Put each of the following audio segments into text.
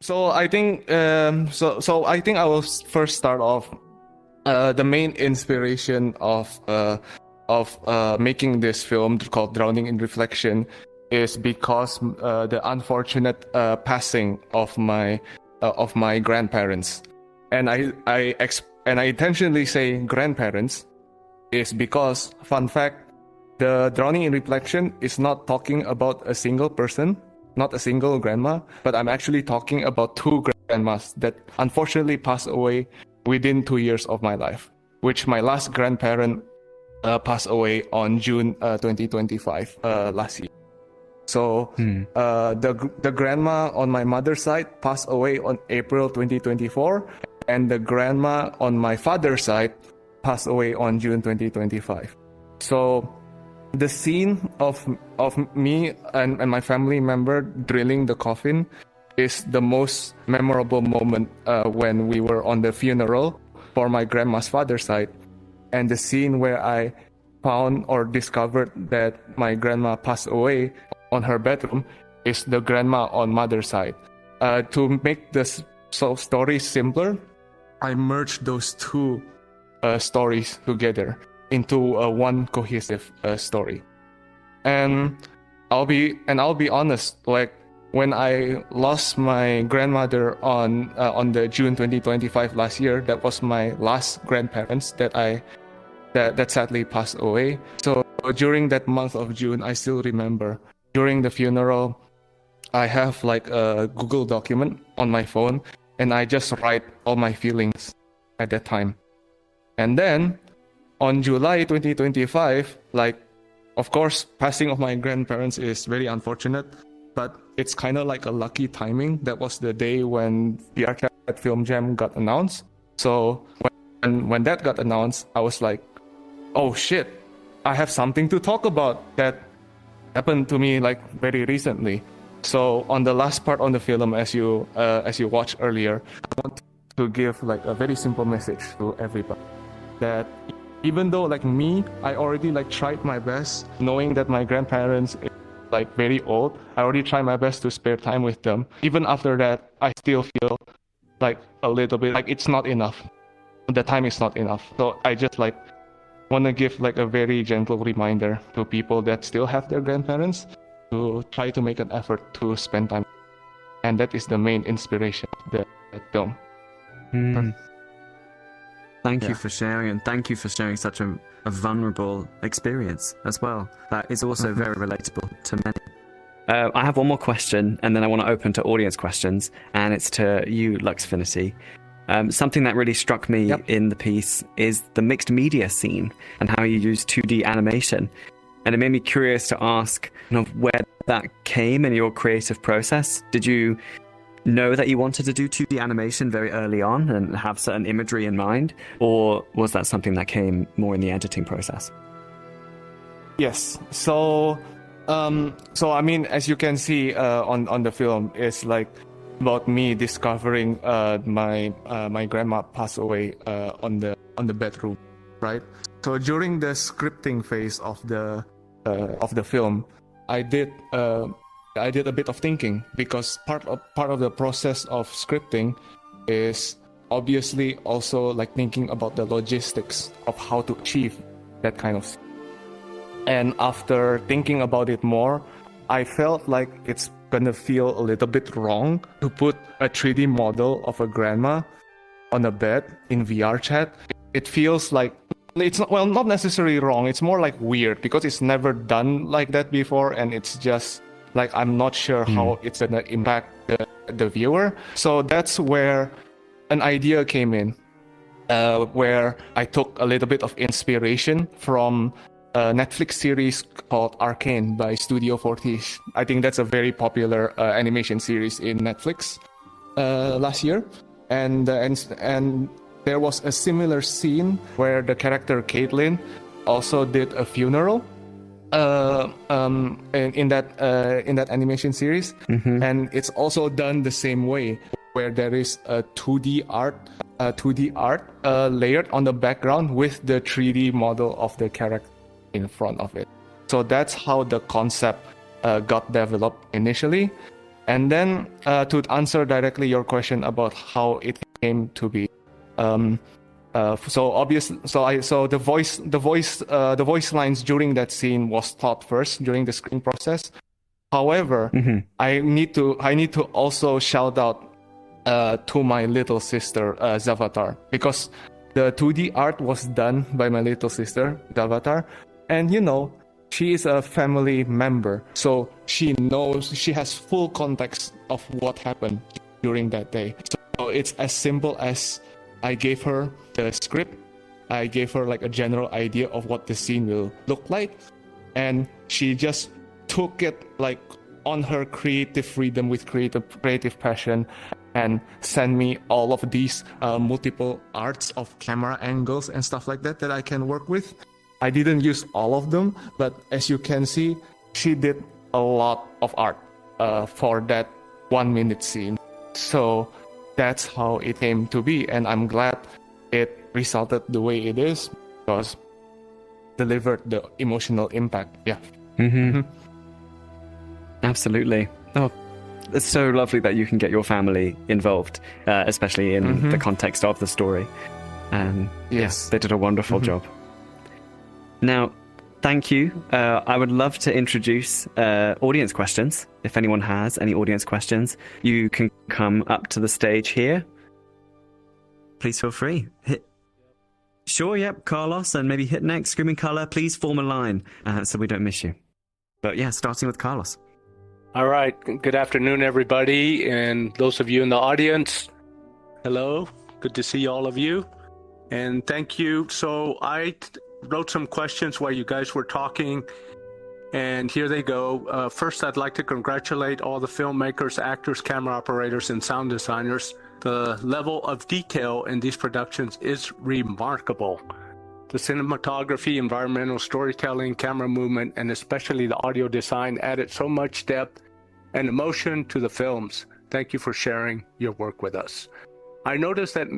So I think I think I will first start off. The main inspiration of making this film called Drowning in Reflection is because the unfortunate passing of my grandparents, and I intentionally say grandparents is because, fun fact, the Drowning in Reflection is not talking about a single person, not a single grandma, but I'm actually talking about two grandmas that unfortunately passed away within 2 years of my life, which my last grandparent passed away on June 2025 last year. So the grandma on my mother's side passed away on April 2024, and the grandma on my father's side passed away on June 2025. So the scene of me and my family member drilling the coffin is the most memorable moment when we were on the funeral for my grandma's father's side. And the scene where I found or discovered that my grandma passed away on her bedroom is the grandma on mother's side. To make this story simpler, I merged those two stories together into one cohesive story. And I'll be honest, like when I lost my grandmother on the June 2025 last year, that was my last grandparents that sadly passed away. So during that month of June, I still remember during the funeral, I have like a Google document on my phone, and I just write all my feelings at that time. And then on July 2025, like, of course, passing of my grandparents is very unfortunate, but it's kind of like a lucky timing. That was the day when the Arcade Film Jam got announced. So when that got announced, I was like, oh shit, I have something to talk about that happened to me like very recently. So on the last part on the film, as you watched earlier, I want to give like a very simple message to everybody that even though like me, I already like tried my best, knowing that my grandparents is like very old, I already tried my best to spare time with them. Even after that, I still feel like a little bit like it's not enough. The time is not enough. So I just like want to give like a very gentle reminder to people that still have their grandparents to try to make an effort to spend time. And that is the main inspiration of the film. Thank you for sharing, and thank you for sharing such a vulnerable experience as well. That is also very relatable to many. I have one more question, and then I want to open to audience questions, and it's to you, Luxifinity. Something that really struck me in the piece is the mixed media scene and how you use 2D animation. And it made me curious to ask where that came in your creative process. Did you know that you wanted to do 2D animation very early on and have certain imagery in mind, or was that something that came more in the editing process? Yes. So I mean, as you can see on the film, it's like about me discovering my grandma passed away on the bedroom, right? So during the scripting phase of the film, I did a bit of thinking, because part of the process of scripting is obviously also like thinking about the logistics of how to achieve that kind of. And after thinking about it more, I felt like it's gonna feel a little bit wrong to put a 3D model of a grandma on a bed in VR chat. It feels like it's not necessarily wrong. It's more like weird because it's never done like that before, and it's just like I'm not sure how it's gonna impact the viewer. So that's where an idea came in, where I took a little bit of inspiration from a Netflix series called Arcane by Studio 40. I think that's a very popular animation series in Netflix last year, and there was a similar scene where the character Caitlin also did a funeral in that animation series, and it's also done the same way, where there is a 2D art layered on the background with the 3D model of the character in front of it. So that's how the concept got developed initially. And then to answer directly your question about how it came to be, so the voice lines during that scene was thought first during the screening process. However, I need to also shout out to my little sister Zavatar, because the 2D art was done by my little sister Zavatar, and she is a family member, so she has full context of what happened during that day. So it's as simple as I gave her the script, I gave her like a general idea of what the scene will look like, and she just took it like on her creative freedom with creative passion, and sent me all of these multiple arts of camera angles and stuff like that I can work with. I didn't use all of them, but as you can see, she did a lot of art for that 1 minute scene. So that's how it came to be, and I'm glad it resulted the way it is, because delivered the emotional impact. Yeah. Absolutely. Oh, it's so lovely that you can get your family involved, especially in the context of the story. Yes, they did a wonderful job. Now, thank you. I would love to introduce audience questions. If anyone has any audience questions, you can come up to the stage here. Please feel free. Sure, yep, Carlos, and maybe Hit Next, Screaming Color. Please form a line so we don't miss you. But yeah, starting with Carlos. All right. Good afternoon, everybody, and those of you in the audience. Hello. Good to see all of you. And thank you. So I wrote some questions while you guys were talking, and here they go. First, I'd like to congratulate all the filmmakers, actors, camera operators, and sound designers. The level of detail in these productions is remarkable. The cinematography, environmental storytelling, camera movement, and especially the audio design added so much depth and emotion to the films. Thank you for sharing your work with us. I noticed that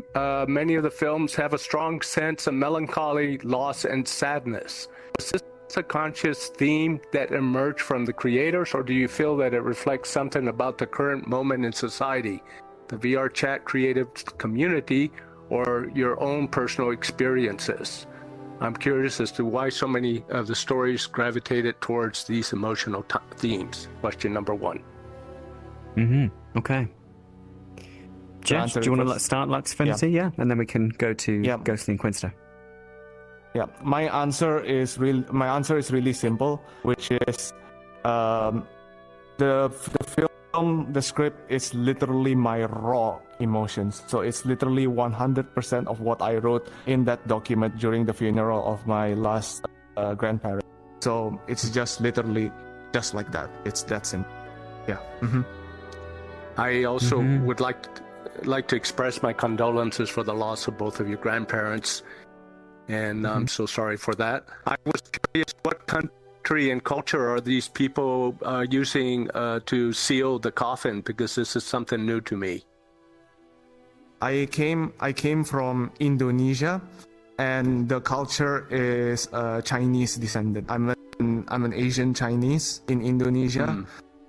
many of the films have a strong sense of melancholy, loss, and sadness. Was this a conscious theme that emerged from the creators, or do you feel that it reflects something about the current moment in society, the VR chat creative community, or your own personal experiences? I'm curious as to why so many of the stories gravitated towards these emotional themes. Question number one. Okay. Jeff, do you want to start Luxifinity? Yeah, and then we can go to Ghost the Inquisitor. Yeah, my answer is really simple, which is the film, the script is literally my raw emotions. So it's literally 100% of what I wrote in that document during the funeral of my last grandparent. So it's just literally just like that. It's that simple. Yeah. I also would like to express my condolences for the loss of both of your grandparents, and I'm so sorry for that. I was curious, what country and culture are these people using to seal the coffin, because this is something new to me. I came from Indonesia, and the culture is Chinese descendant. I'm an Asian Chinese in Indonesia.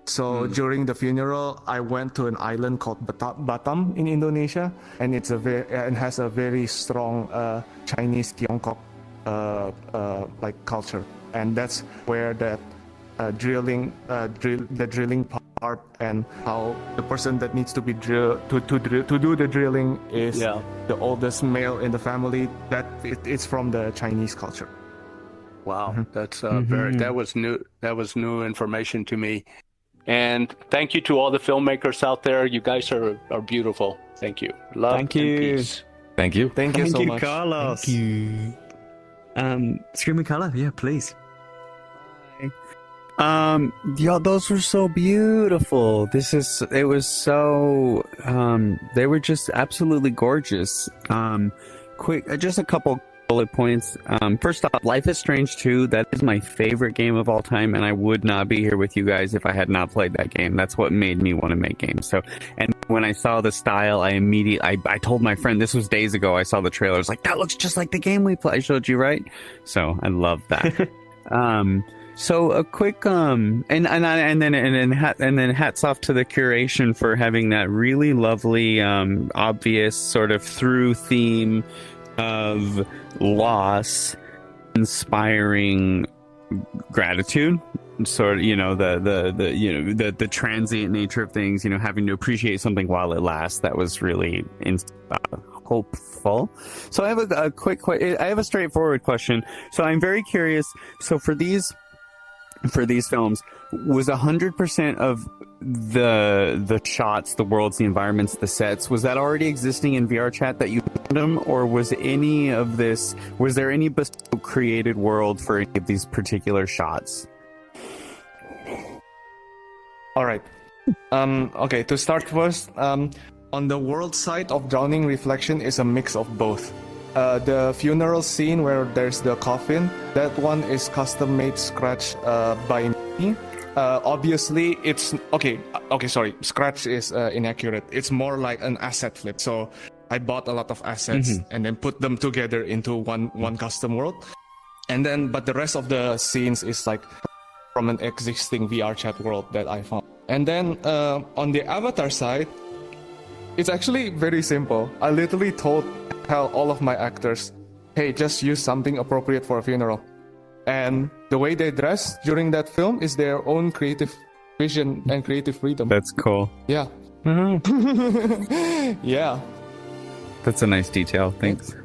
So during the funeral, I went to an island called Batam in Indonesia, and it has a very strong Chinese Tiongkok like culture, and that's where that the drilling part, and how the person that needs to be drilled to do the drilling is the oldest male in the family. It's from the Chinese culture. Wow, that's that was new information to me. And thank you to all the filmmakers out there. You guys are beautiful. Thank you. Love and peace. Thank you. Thank you so much. Carlos. Thank you. Screaming Color, yeah, please. Those were so beautiful. It was so, they were just absolutely gorgeous. Quick, just a couple bullet points. First off, Life is Strange 2, that is my favorite game of all time, and I would not be here with you guys if I had not played that game. That's what made me want to make games. So, and when I saw the style, I told my friend, this was days ago, I saw the trailer, I was like, that looks just like the game I showed you, right? So I love that. So a quick and then hats off to the curation for having that really lovely obvious sort of through theme of loss inspiring gratitude, sort of, the transient nature of things, having to appreciate something while it lasts. That was really hopeful. So I have I have a straightforward question. So I'm very curious. So for these films, was 100% of the shots, the worlds, the environments, the sets, was that already existing in VR chat that you found them, or was there any bespoke created world for any of these particular shots? All right. Okay, to start first, on the world side of Drowning Reflection is a mix of both. The funeral scene where there's the coffin, that one is custom made scratch by me. Obviously, it's sorry, scratch is inaccurate. It's more like an asset flip. So I bought a lot of assets and then put them together into one custom world. And then, but the rest of the scenes is like from an existing VR chat world that I found. And then on the avatar side, it's actually very simple. I literally tell all of my actors, hey, just use something appropriate for a funeral. And the way they dress during that film is their own creative vision and creative freedom. That's cool. Yeah. Yeah. That's a nice detail. Thanks.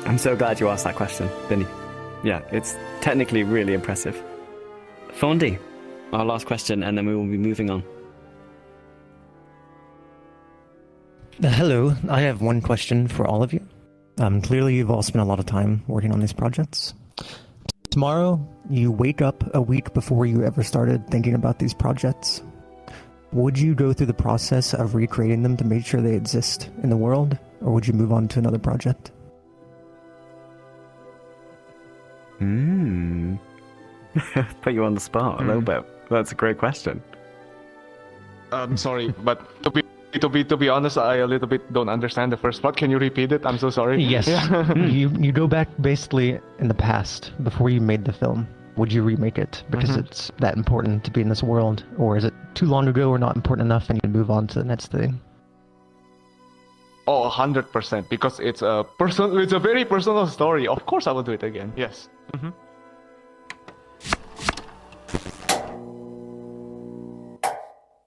I'm so glad you asked that question, Vinny. Yeah, it's technically really impressive. Fondi, our last question, and then we will be moving on. Hello, I have one question for all of you. Clearly, you've all spent a lot of time working on these projects. Tomorrow, you wake up a week before you ever started thinking about these projects. Would you go through the process of recreating them to make sure they exist in the world, or would you move on to another project? Put you on the spot a little bit. That's a great question. Sorry, but to be honest, I a little bit don't understand the first part. Can you repeat it? I'm so sorry. Yes. Yeah. You go back basically in the past before you made the film. Would you remake it because it's that important to be in this world, or is it too long ago or not important enough and you can move on to the next thing? Oh, 100%, because it's a very personal story. Of course I will do it again. Yes.